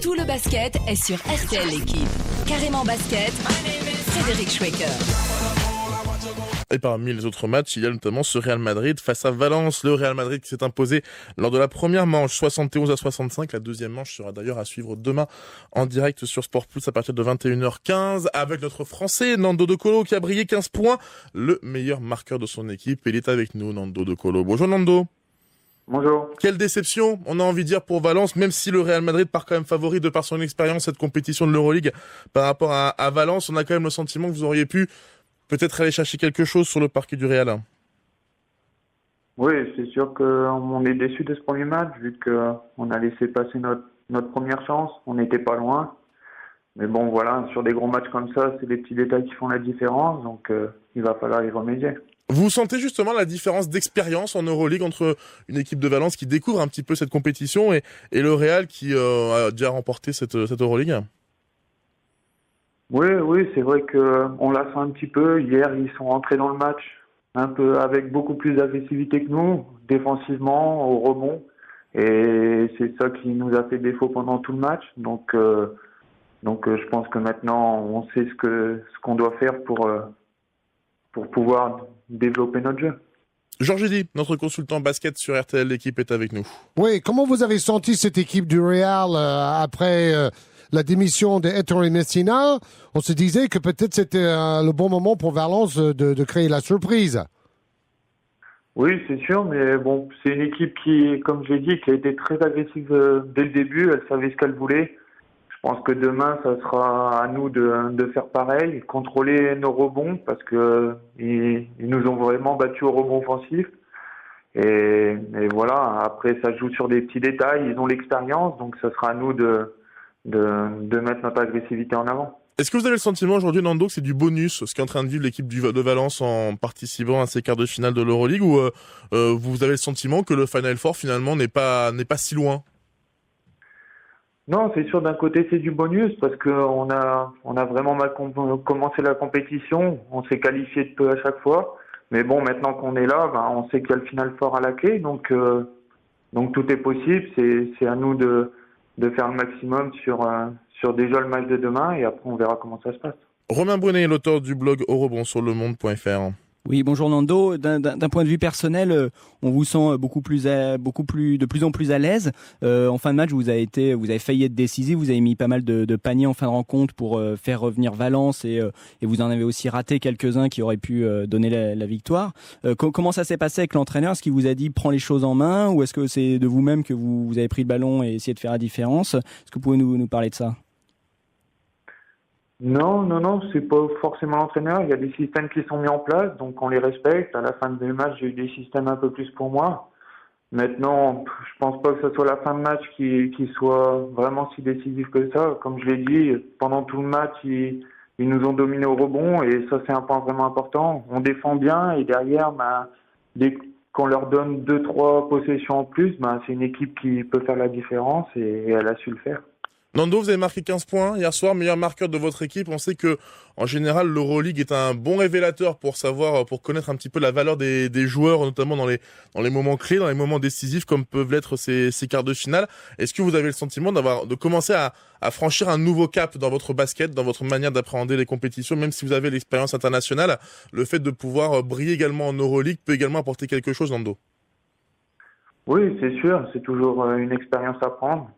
Tout le basket est sur RTL l'équipe. Carrément basket, Frédéric Schwecker. Et parmi les autres matchs, il y a notamment ce Real Madrid face à Valence. Le Real Madrid qui s'est imposé lors de la première manche 71-65. La deuxième manche sera d'ailleurs à suivre demain en direct sur Sport Plus à partir de 21h15 avec notre Français Nando De Colo qui a brillé 15 points, le meilleur marqueur de son équipe. Il est avec nous, Nando De Colo. Bonjour Nando. Bonjour. Quelle déception, on a envie de dire, pour Valence, même si le Real Madrid part quand même favori de par son expérience cette compétition de l'Euroleague par rapport à Valence. On a quand même le sentiment que vous auriez pu peut-être aller chercher quelque chose sur le parquet du Real. Oui, c'est sûr qu'on est déçu de ce premier match, vu qu'on a laissé passer notre première chance. On n'était pas loin. Mais bon, voilà, sur des gros matchs comme ça, c'est des petits détails qui font la différence. Donc, il va falloir y remédier. Vous sentez justement la différence d'expérience en Euroleague entre une équipe de Valence qui découvre un petit peu cette compétition et le Real qui a déjà remporté cette Euroleague? Oui, c'est vrai qu'on l'a fait un petit peu. Hier, ils sont rentrés dans le match un peu avec beaucoup plus d'agressivité que nous, défensivement, au rebond. Et c'est ça qui nous a fait défaut pendant tout le match. Donc, je pense que maintenant, on sait ce qu'on doit faire pour pouvoir développer notre jeu. Georges Eddy, notre consultant basket sur RTL, l'équipe est avec nous. Oui, comment vous avez senti cette équipe du Real après la démission de Ettore Messina? On se disait que peut-être c'était le bon moment pour Valence de créer la surprise. Oui, c'est sûr, mais bon, c'est une équipe qui, comme je l'ai dit, qui a été très agressive dès le début. Elle savait ce qu'elle voulait. Je pense que demain, ça sera à nous de faire pareil, contrôler nos rebonds, parce que ils nous ont vraiment battus au rebond offensif. Et voilà, après, ça joue sur des petits détails. Ils ont l'expérience, donc ça sera à nous de mettre notre agressivité en avant. Est-ce que vous avez le sentiment aujourd'hui, Nando, que c'est du bonus, ce qu'est en train de vivre l'équipe de Valence en participant à ces quarts de finale de l'Euroleague, ou vous avez le sentiment que le Final Four, finalement, n'est pas si loin? Non, c'est sûr, d'un côté, c'est du bonus, parce qu'on a vraiment mal commencé la compétition. On s'est qualifié de peu à chaque fois. Mais bon, maintenant qu'on est là, on sait qu'il y a le Final Four à la clé, donc tout est possible. C'est à nous de faire le maximum sur déjà le match de demain, et après on verra comment ça se passe. Romain Brunet est l'auteur du blog Au rebond sur lemonde.fr. Oui, bonjour Nando. D'un point de vue personnel, on vous sent de plus en plus à l'aise. En fin de match, vous avez failli être décisif. Vous avez mis pas mal de paniers en fin de rencontre pour faire revenir Valence et vous en avez aussi raté quelques-uns qui auraient pu donner la victoire. Comment ça s'est passé avec l'entraîneur? Est-ce qu'il vous a dit prends les choses en main, ou est-ce que c'est de vous-même que vous avez pris le ballon et essayé de faire la différence? Est-ce que vous pouvez nous parler de ça? Non, c'est pas forcément l'entraîneur. Il y a des systèmes qui sont mis en place, donc on les respecte. À la fin du match, j'ai eu des systèmes un peu plus pour moi. Maintenant, je pense pas que ce soit la fin de match qui soit vraiment si décisif que ça. Comme je l'ai dit, pendant tout le match, ils nous ont dominés au rebond, et ça, c'est un point vraiment important. On défend bien, et derrière, dès qu'on leur donne 2-3 possessions en plus, c'est une équipe qui peut faire la différence, et elle a su le faire. Nando, vous avez marqué 15 points hier soir, meilleur marqueur de votre équipe. On sait que, en général, l'Euroleague est un bon révélateur pour connaître un petit peu la valeur des joueurs, notamment dans les moments clés, dans les moments décisifs, comme peuvent l'être ces quarts de finale. Est-ce que vous avez le sentiment de commencer à franchir un nouveau cap dans votre basket, dans votre manière d'appréhender les compétitions, même si vous avez l'expérience internationale, le fait de pouvoir briller également en Euroleague peut également apporter quelque chose, Nando? Oui, c'est sûr, c'est toujours une expérience à prendre.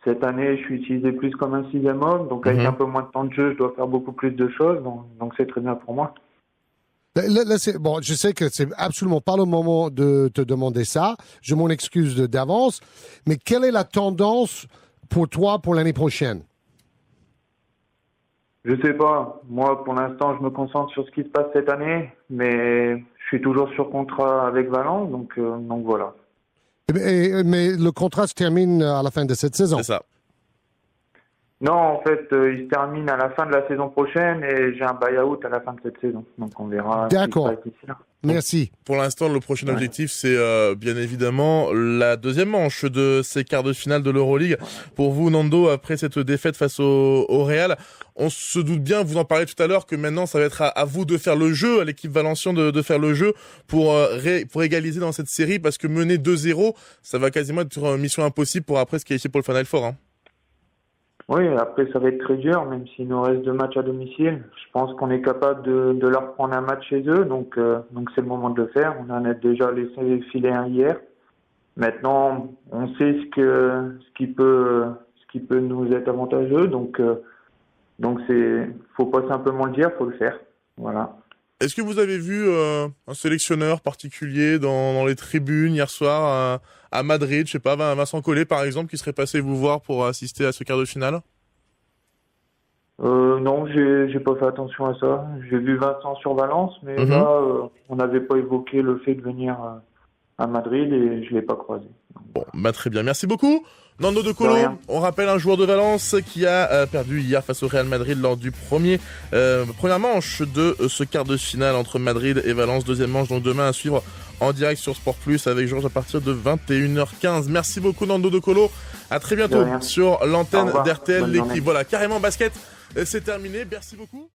Cette année, je suis utilisé plus comme un sixième homme, donc avec un peu moins de temps de jeu, je dois faire beaucoup plus de choses, donc c'est très bien pour moi. Là, je sais que c'est absolument pas le moment de te demander ça, je m'en excuse d'avance, mais quelle est la tendance pour toi pour l'année prochaine? Je sais pas. Moi, pour l'instant, je me concentre sur ce qui se passe cette année, mais je suis toujours sur contrat avec Valence, donc voilà. Mais le contrat se termine à la fin de cette saison. C'est ça. Non, en fait, il se termine à la fin de la saison prochaine, et j'ai un buy-out à la fin de cette saison. Donc on verra. D'accord. D'ici là. Merci. Pour l'instant, le prochain objectif, c'est bien évidemment la deuxième manche de ces quarts de finale de l'Euroleague. Pour vous, Nando, après cette défaite face au Real, on se doute bien, vous en parlez tout à l'heure, que maintenant, ça va être à vous de faire le jeu, à l'équipe Valenciennes de faire le jeu pour égaliser dans cette série, parce que mener 2-0, ça va quasiment être une mission impossible pour après se qualifier pour le Final Four. Oui, après ça va être très dur, même s'il nous reste 2 matchs à domicile. Je pense qu'on est capable de leur prendre un match chez eux, donc c'est le moment de le faire. On en a déjà laissé filer un hier. Maintenant, on sait ce qui peut nous être avantageux, donc faut pas simplement le dire, faut le faire. Voilà. Est-ce que vous avez vu un sélectionneur particulier dans les tribunes hier soir à Madrid, je sais pas, Vincent Collet par exemple, qui serait passé vous voir pour assister à ce quart de finale? Non, j'ai pas fait attention à ça. J'ai vu Vincent sur Valence, mais là, on n'avait pas évoqué le fait de venir à Madrid et je l'ai pas croisé. Bon, bah très bien, merci beaucoup. Nando De Colo, on rappelle un joueur de Valence qui a perdu hier face au Real Madrid lors du première manche de ce quart de finale entre Madrid et Valence. Deuxième manche donc demain à suivre en direct sur Sport Plus avec Georges à partir de 21h15. Merci beaucoup Nando De Colo. À très bientôt sur l'antenne d'RTL l'équipe. Voilà, carrément basket, c'est terminé. Merci beaucoup.